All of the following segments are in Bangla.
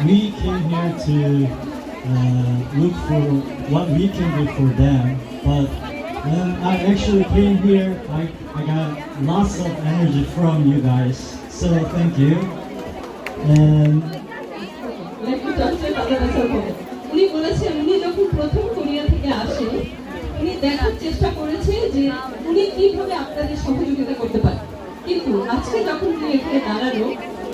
we came here to look for what we can do for them. But when I actually came here, I got lots of energy from you guys. So thank you. And Let me translate other answer. উনি বলেছেন উনি যখন প্রথম কোরিয়া থেকে আসে উনি দেখার চেষ্টা করেছে যে উনি কিভাবে আপনাদের সহযোগিতা করতে পারেন, কিন্তু আজকে যখন উনি এখানে দাঁড়ালো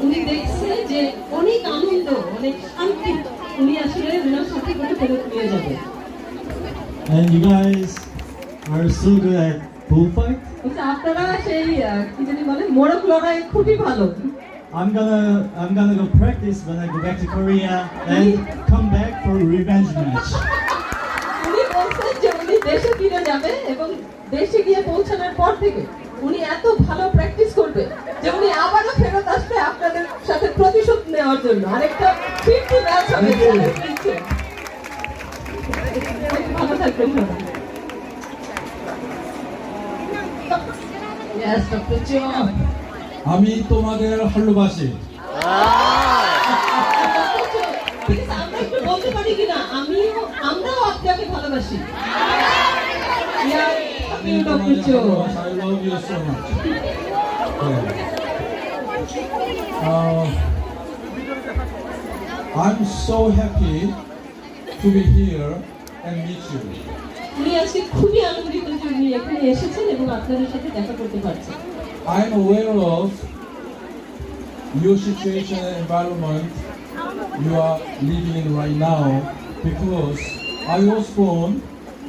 উনি দেখছে যে অনেক আনন্দ অনেক শান্তি উনি আসলে ওনার সাথে করে ফেরত নিয়ে যাবে। and you guys are so good at bullfight. আপনারা সেই কি জানি বলে মোরগ লড়াই খুবই ভালো। I'm gonna go practice when I go back to Korea and come back for a revenge match. উনি বলছেন যে উনি দেশে ফিরে যাবে এবং দেশে গিয়ে পৌঁছানোর পর থেকে উনি এত ভালো প্র্যাকটিস করবে যে উনি আবারও ফেরত আসবে আপনাদের সাথে প্রতিশোধ নেওয়ার জন্য। আরেকটা 50 ম্যাচ হবে। ভালো থাকবেন সবাই। Yes, Dr. Chong. আমি তোমাদের ভালোবাসি। আমরা একটু বলতে পারি কিনা আমরাও আপনাকে ভালোবাসি। আমি তোমাদের ভালোবাসি। I love you so much. I'm so happy to be here and meet you. উনি আজকে খুবই আনন্দিত যে উনি এখানে এসেছেন এবং আপনাদের সাথে দেখা করতে পারছেন। I'm aware of your situation and environment you are living in right now because I was born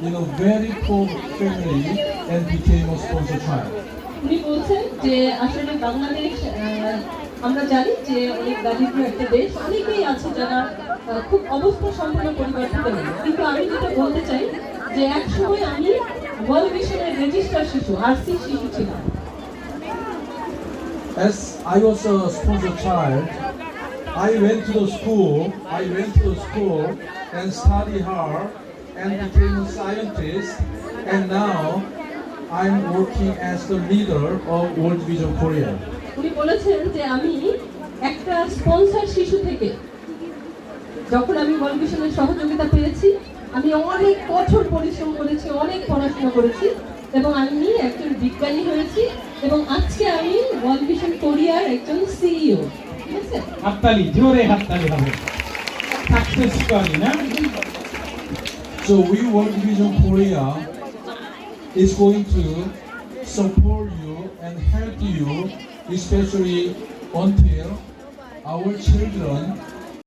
in a very poor family and became a sponsor child. উনি বলছেন যে আসলে বাংলাদেশ আমরা জানি যে অনেক দারিদ্র একটা দেশ, অনেকেই আছে যারা খুব অবস্থা সম্পন্ন পরিবার থেকে নেয়, কিন্তু আমি যেটা বলতে চাই যে এক সময় আমি ওয়ার্ল্ড ভিশনের রেজিস্টার শিশু আরসি শিশু ছিলাম। As I was a sponsor child, I went to the school and studied hard and became a scientist, and now I'm working as the leader of World Vision Korea. উনি বলেছেন যে আমি একটা স্পন্সর শিশু থেকে যখন আমি ওয়ার্ল্ড ভিশনের সহযোগিতা পেয়েছি আমি অনেক কঠোর পরিশ্রম করেছি, অনেক পড়াশোনা করেছি এবং আমি একজন বিজ্ঞানী হয়েছি এবং আজকে আমি ওয়ার্ল্ড ভিশন কোরিয়ার একজন সিইও। ঠিক আছে, হাততালি, জোরে হাততালি হবে। সাকসেস স্টোরি না? So we World Vision Korea is going to support you and help you, especially until our children